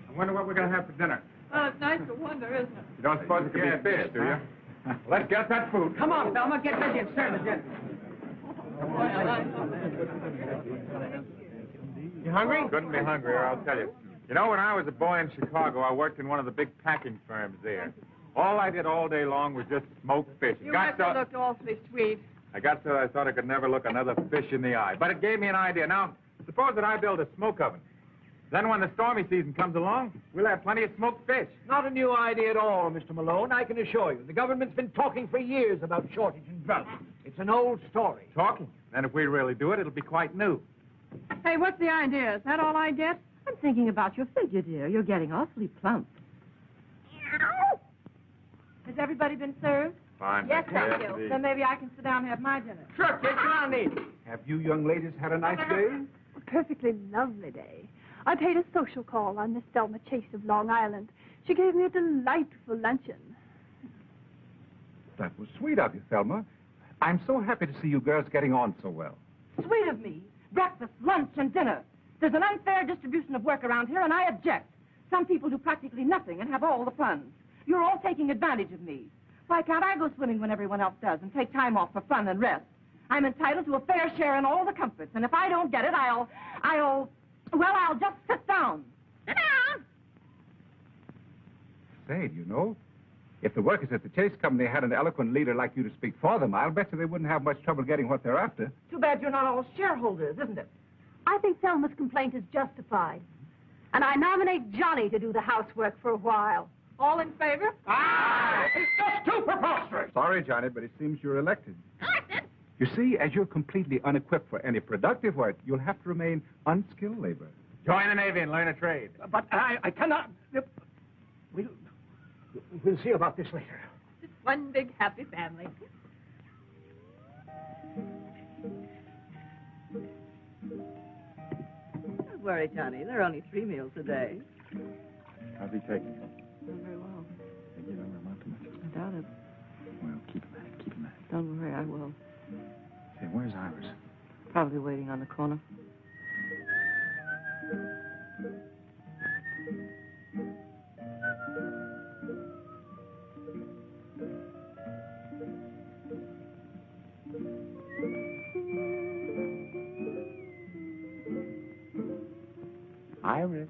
I wonder what we're going to have for dinner. Well, it's nice to wonder, isn't it? You don't suppose it could be fish, do you? Let's get that food. Come on, Thelma, get busy and serve the dinner. You hungry? Couldn't be hungrier, I'll tell you. You know, when I was a boy in Chicago, I worked in one of the big packing firms there. All I did all day long was just smoke fish. You must have looked awfully sweet. I got so I thought I could never look another fish in the eye. But it gave me an idea. Now, suppose that I build a smoke oven. Then when the stormy season comes along, we'll have plenty of smoked fish. Not a new idea at all, Mr. Malone, I can assure you. The government's been talking for years about shortage and drought. It's an old story. Talking? Then if we really do it, it'll be quite new. Hey, what's the idea? Is that all I get? I'm thinking about your figure, dear. You're getting awfully plump. Has everybody been served? Fine. Yes, thank you. Then maybe I can sit down and have my dinner. Sure, kid, come on in. Have you young ladies had a nice day? A perfectly lovely day. I paid a social call on Miss Thelma Chase of Long Island. She gave me a delightful luncheon. That was sweet of you, Thelma. I'm so happy to see you girls getting on so well. Sweet of me. Breakfast, lunch, and dinner. There's an unfair distribution of work around here, and I object. Some people do practically nothing and have all the fun. You're all taking advantage of me. Why can't I go swimming when everyone else does and take time off for fun and rest? I'm entitled to a fair share in all the comforts, and if I don't get it, I'll just sit down. Sit down! Say, do you know, if the workers at the Chase Company had an eloquent leader like you to speak for them, I'll bet you they wouldn't have much trouble getting what they're after. Too bad you're not all shareholders, isn't it? I think Thelma's complaint is justified. And I nominate Johnny to do the housework for a while. All in favor? Ah! It's just too preposterous! Sorry, Johnny, but it seems you're elected. Elected? You see, as you're completely unequipped for any productive work, you'll have to remain unskilled labor. Join the Navy and learn a trade. But I cannot... We'll see about this later. It's one big happy family. Don't worry, Johnny. There are only 3 meals a day. How's he taking it? Not very well. You know, not too much. I doubt it. Well, keep him at it, keep him at it. Don't worry, I will. Say, where's Iris? Probably waiting on the corner. Iris.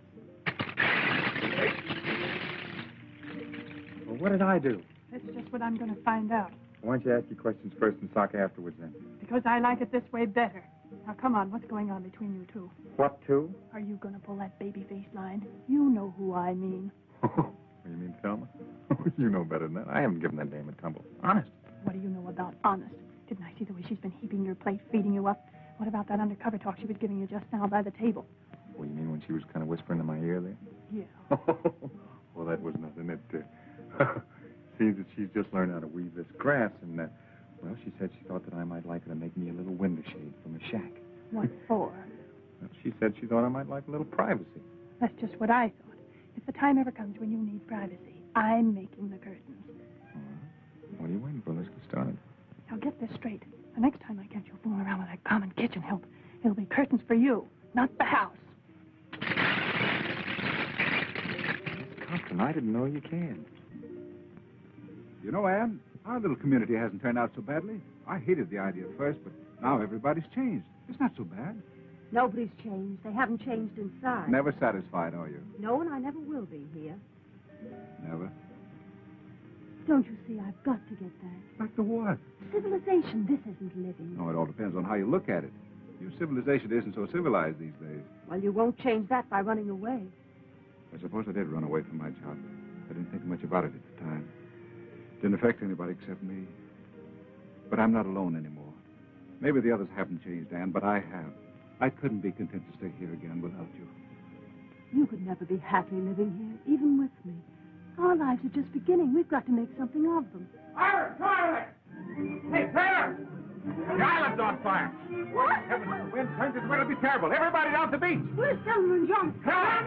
Well, what did I do? That's just what I'm going to find out. Why don't you ask your questions first and talk afterwards, then? Because I like it this way better. Now, come on, what's going on between you two? What two? Are you going to pull that baby-face line? You know who I mean. You mean Thelma? You know better than that. I haven't given that dame a tumble. Honest. What do you know about honest? Didn't I see the way she's been heaping your plate, feeding you up? What about that undercover talk she was giving you just now by the table? Well, you mean when she was kind of whispering in my ear there? Yeah. Well, that was nothing. It seems that she's just learned how to weave this grass, and, well, she said she thought that I might like her to make me a little window shade from a shack. What for? Well, she said she thought I might like a little privacy. That's just what I thought. If the time ever comes when you need privacy, I'm making the curtains. All right. What are you waiting for? Let's get started. Now, get this straight. The next time I catch you fooling around with that common kitchen help, it'll be curtains for you, not the house. Compton, I didn't know you can. You know, Anne, our little community hasn't turned out so badly. I hated the idea at first, but now everybody's changed. It's not so bad. Nobody's changed. They haven't changed inside. Never satisfied, are you? No, and I never will be here. Never. Don't you see, I've got to get back. Back to what? Civilization. This isn't living. No, it all depends on how you look at it. Your civilization isn't so civilized these days. Well, you won't change that by running away. I suppose I did run away from my job. I didn't think much about it at the time. Didn't affect anybody except me. But I'm not alone anymore. Maybe the others haven't changed, Anne, but I have. I couldn't be content to stay here again without you. You could never be happy living here, even with me. Our lives are just beginning. We've got to make something of them. Iris, come out of there! Hey, Taylor! The island's on fire. What? Heavens, the wind turns, it's going to be terrible. Everybody down to the beach. Where's Thelma and John? Fire!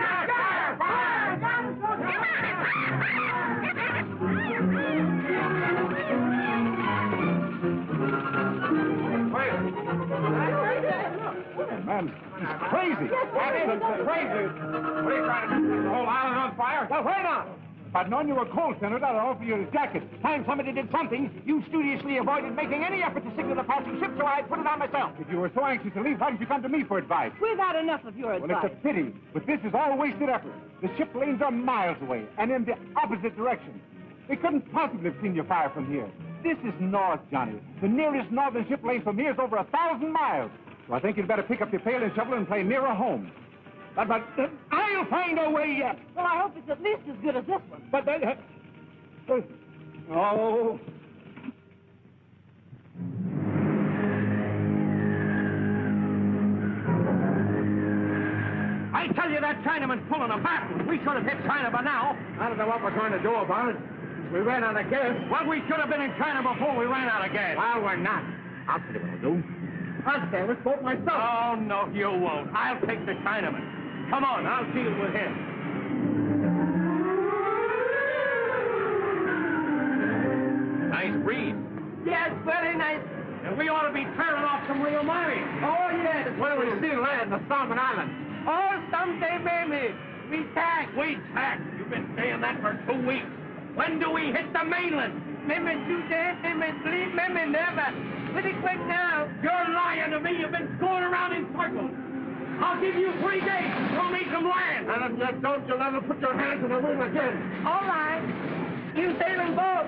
Man, he's crazy. That isn't crazy. What are you trying to do? The whole island on fire? Well, wait on. If I'd known you were cold, Senator, I'd offer you a jacket. Time somebody did something, you studiously avoided making any effort to signal a passing ship, so I put it on myself. If you were so anxious to leave, why didn't you come to me for advice? We've had enough of your advice. Well, it's a pity, but this is all wasted effort. The ship lanes are miles away, and in the opposite direction. They couldn't possibly have seen you fire from here. This is north, Johnny. The nearest northern ship lane from here is over 1,000 miles. So I think you'd better pick up your pail and shovel and play nearer home. But I'll find a way yet. Well, I hope it's at least as good as this one. But oh. I tell you, that Chinaman's pulling a fast one. We should have hit China by now. I don't know what we're going to do about it. We ran out of gas. Well, we should have been in China before we ran out of gas. Well, we're not. I'll tell you what I'll do. I'll sail this boat myself. Oh, no, you won't. I'll take the Chinaman. Come on, I'll deal with him. Nice breeze. Yes, very nice. And we ought to be tearing off some real money. Oh, yes. Where do we see land? The Solomon Islands. Oh, someday, maybe. We tack. We tack. You've been saying that for 2 weeks. When do we hit the mainland? Maybe today, maybe sleep, maybe never. Pretty quick now. You're lying to me. You've been going around in circles. I'll give you 3 days. Show me some land. And if you don't, you'll never put your hands in the room again. All right. You sailing boat.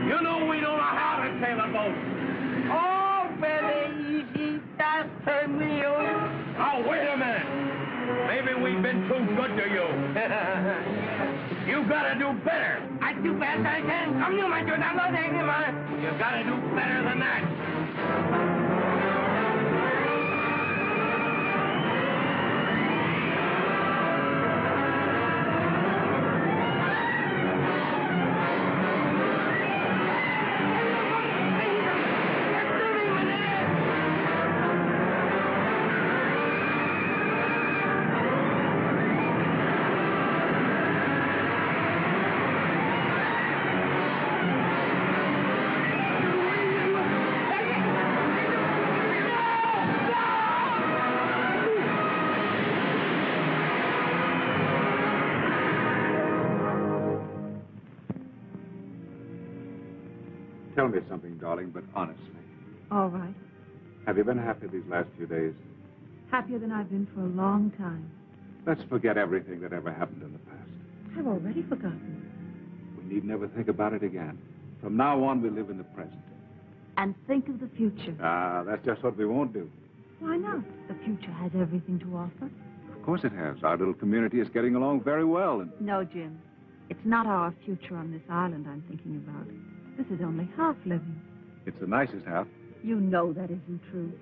You know we don't know how to sail a boat. Oh, very easy. Just turn me on. Now, wait a minute. Maybe we've been too good to you. You gotta do better. I do best I can. Come you, my good. I'm not angry, man. You gotta do better than that. Tell me something, darling, but honestly. All right. Have you been happy these last few days? Happier than I've been for a long time. Let's forget everything that ever happened in the past. I've already forgotten. We need never think about it again. From now on, we live in the present. And think of the future. Ah, that's just what we won't do. Why not? The future has everything to offer. Of course it has. Our little community is getting along very well. And No, Jim. It's not our future on this island I'm thinking about. This is only half living. it's the nicest half. You know that isn't true.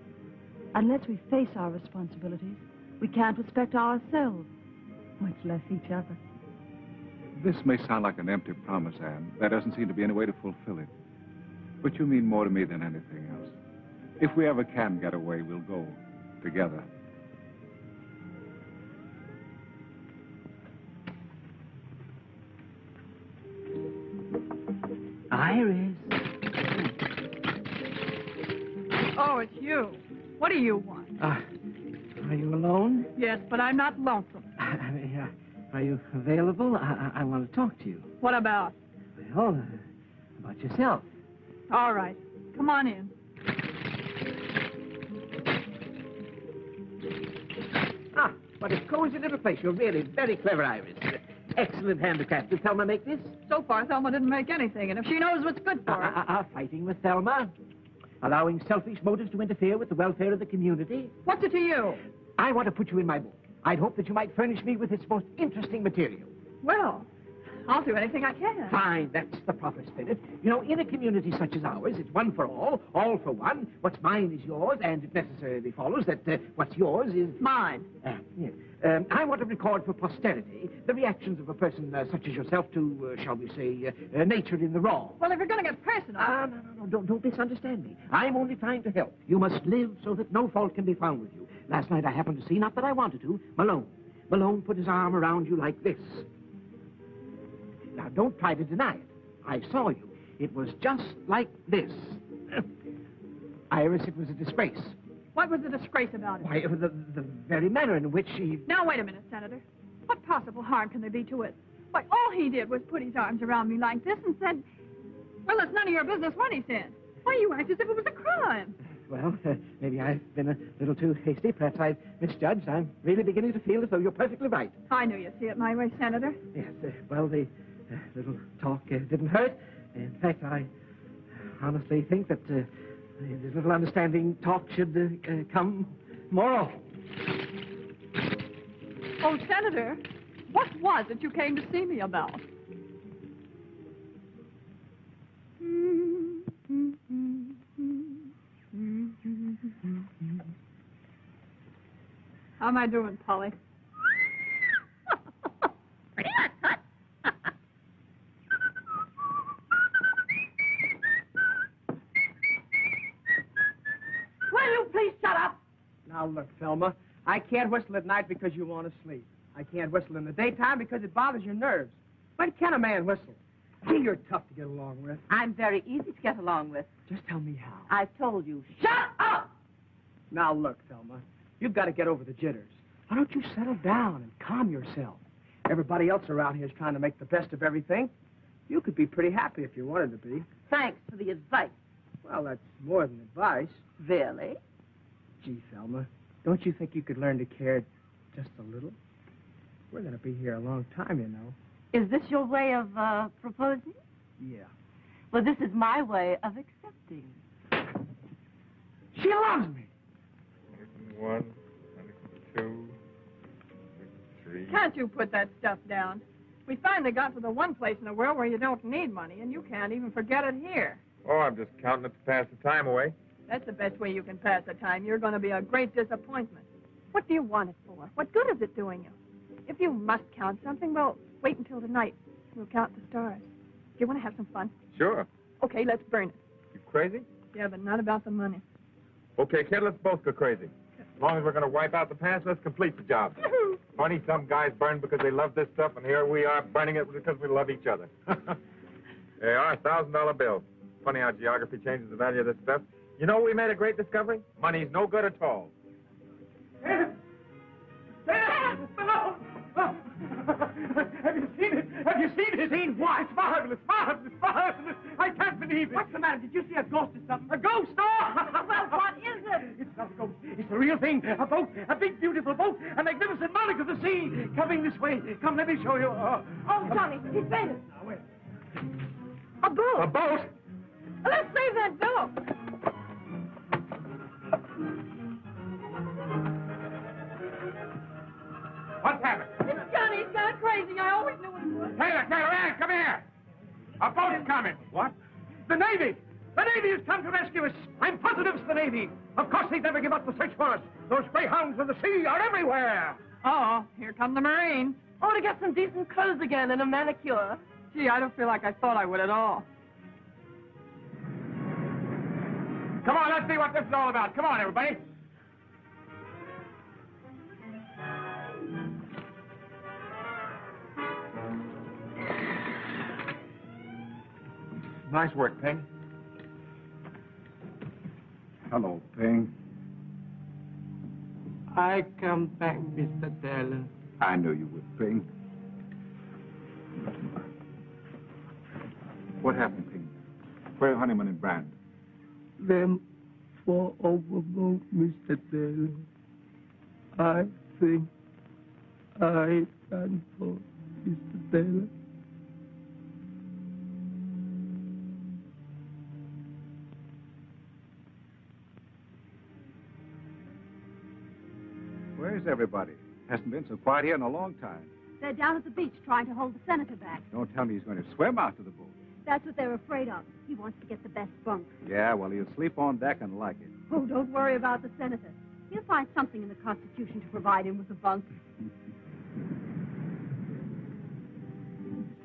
Unless we face our responsibilities, we can't respect ourselves, much less each other. This may sound like an empty promise, Anne. There doesn't seem to be any way to fulfill it. But you mean more to me than anything else. If we ever can get away, we'll go together. Iris. Oh, it's you. What do you want? Are you alone? Yes, but I'm not lonesome. Are you available? I want to talk to you. What about? Well, about yourself. All right. Come on in. Ah, what a cozy little place. You're really very clever, Iris. Excellent handicraft. Did Thelma make this? So far, Thelma didn't make anything, and if she knows what's good for her... Fighting with Thelma? Allowing selfish motives to interfere with the welfare of the community? What's it to you? I want to put you in my book. I'd hope that you might furnish me with its most interesting material. Well, I'll do anything I can. Fine, that's the proper spirit. You know, in a community such as ours, it's one for all for one. What's mine is yours, and it necessarily follows that what's yours is... Mine. Yes. I want to record for posterity the reactions of a person such as yourself to, shall we say, nature in the raw. Well, if you're going to get personal... No, don't misunderstand me. I'm only trying to help. You must live so that no fault can be found with you. Last night I happened to see, not that I wanted to, Malone. Malone put his arm around you like this. Now, don't try to deny it. I saw you. It was just like this. Iris, it was a disgrace. What was the disgrace about it? Why, the very manner in which she... Now, wait a minute, Senator. What possible harm can there be to it? Why, all he did was put his arms around me like this and said, well, it's none of your business what he said. Why, you act as if it was a crime. Well, maybe I've been a little too hasty. Perhaps I've misjudged. I'm really beginning to feel as though you're perfectly right. I knew you'd see it my way, Senator. Yes, well, the little talk didn't hurt. In fact, I honestly think that this little understanding talk should come more often. Oh, Senator, what was it you came to see me about? How am I doing, Polly? Pretty much, Tut. Will you please shut up? Now, look, Thelma, I can't whistle at night because you want to sleep. I can't whistle in the daytime because it bothers your nerves. When can a man whistle? Gee, you're tough to get along with. I'm very easy to get along with. Just tell me how. I've told you. Shut up! Now, look, Thelma, you've got to get over the jitters. Why don't you settle down and calm yourself? Everybody else around here is trying to make the best of everything. You could be pretty happy if you wanted to be. Thanks for the advice. Well, that's more than advice. Really? Gee, Thelma, don't you think you could learn to care just a little? We're going to be here a long time, you know. Is this your way of proposing? Yeah. Well, this is my way of accepting. She loves me. 1, 2, 3. Can't you put that stuff down? We finally got to the one place in the world where you don't need money, and you can't even forget it here. Oh, I'm just counting it to pass the time away. That's the best way you can pass the time. You're going to be a great disappointment. What do you want it for? What good is it doing you? If you must count something, well, wait until tonight. We'll count the stars. Do you want to have some fun? Sure. Okay, let's burn it. You crazy? Yeah, but not about the money. Okay, kid, let's both go crazy. As long as we're going to wipe out the past, let's complete the job. Funny, some guys burn because they love this stuff, and here we are burning it because we love each other. They are $1,000 bills. Funny how geography changes the value of this stuff. You know, we made a great discovery. Money's no good at all. Have you seen it? Have you seen it? Seen what? It's marvelous, marvelous, marvelous. I can't believe it. What's the matter? Did you see a ghost or something? A ghost? Oh! Well, what is it? It's not a ghost. It's the real thing. A boat. A big, beautiful boat. A magnificent monarch of the sea. Coming this way. Come, let me show you. Oh, Johnny, he's fainted. Now, where? A boat. A boat? Let's save that boat. What's happened? It's Johnny. He's gone crazy. I always knew it would. Taylor, Ann, come here. A boat's coming. What? The Navy! The Navy has come to rescue us! I'm positive it's the Navy! Of course they'd never give up the search for us! Those greyhounds of the sea are everywhere! Uh-oh, here come the Marines. Oh, to get some decent clothes again and a manicure. Gee, I don't feel like I thought I would at all. Come on, let's see what this is all about. Come on, everybody. Nice work, Ping. Hello, Ping. I come back, Mr. Taylor. I knew you would, Ping. What happened, Ping? Where are Honeyman and Brand? Them fall overboard, Mr. Taylor. I think I done for Mr. Taylor. Where's everybody? Hasn't been so quiet here in a long time. They're down at the beach trying to hold the senator back. Don't tell me he's going to swim out to the boat. That's what they're afraid of. He wants to get the best bunk. Yeah, well, he'll sleep on deck and like it. Oh, don't worry about the senator. He'll find something in the Constitution to provide him with a bunk.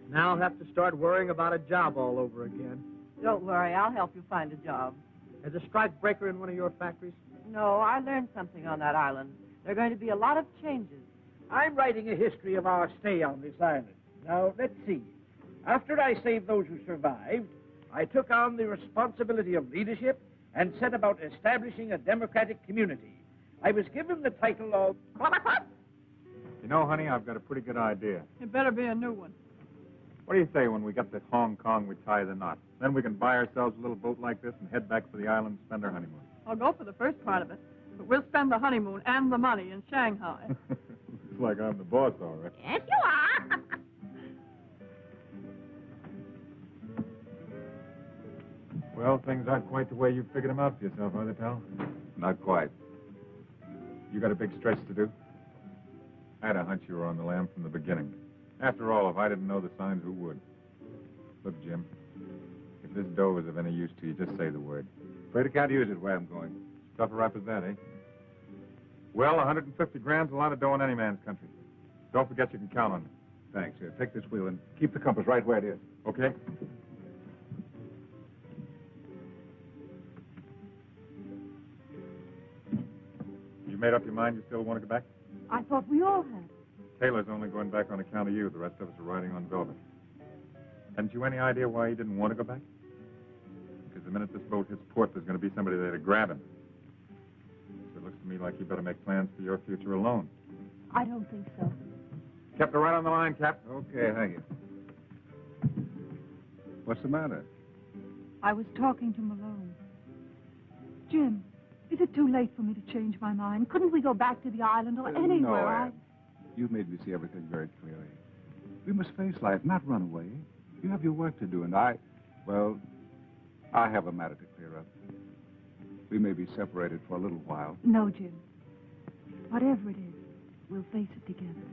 Now I'll have to start worrying about a job all over again. Don't worry, I'll help you find a job. As a strike breaker in one of your factories? No, I learned something on that island. There are going to be a lot of changes. I'm writing a history of our stay on this island. Now, let's see. After I saved those who survived, I took on the responsibility of leadership and set about establishing a democratic community. I was given the title of... You know, honey, I've got a pretty good idea. It better be a new one. What do you say when we get to Hong Kong, we tie the knot? Then we can buy ourselves a little boat like this and head back for the island and spend our honeymoon. I'll go for the first part of it, but we'll spend the honeymoon and the money in Shanghai. Looks like I'm the boss, all right. Yes, you are. Well, things aren't quite the way you figured them out for yourself, are they, pal? Not quite. You got a big stretch to do? I had a hunch you were on the lam from the beginning. After all, if I didn't know the signs, who would? Look, Jim, if this dough is of any use to you, just say the word. Afraid I can't use it where I'm going. Stuff a rap as that, eh? Well, 150 grand's a lot of dough in any man's country. Don't forget you can count on it. Thanks. Here, take this wheel and keep the compass right where it is. Okay? You made up your mind you still want to go back? I thought we all had. Taylor's only going back on account of you. The rest of us are riding on velvet. Hadn't you any idea why he didn't want to go back? Because the minute this boat hits port, there's going to be somebody there to grab him. So it looks to me like you better make plans for your future alone. I don't think so. Kept her right on the line, Cap. Okay, thank you. What's the matter? I was talking to Malone. Jim, is it too late for me to change my mind? Couldn't we go back to the island or anywhere? No, Anne. You've made me see everything very clearly. We must face life, not run away. You have your work to do, and I have a matter to clear up. We may be separated for a little while. No, Jim. Whatever it is, we'll face it together.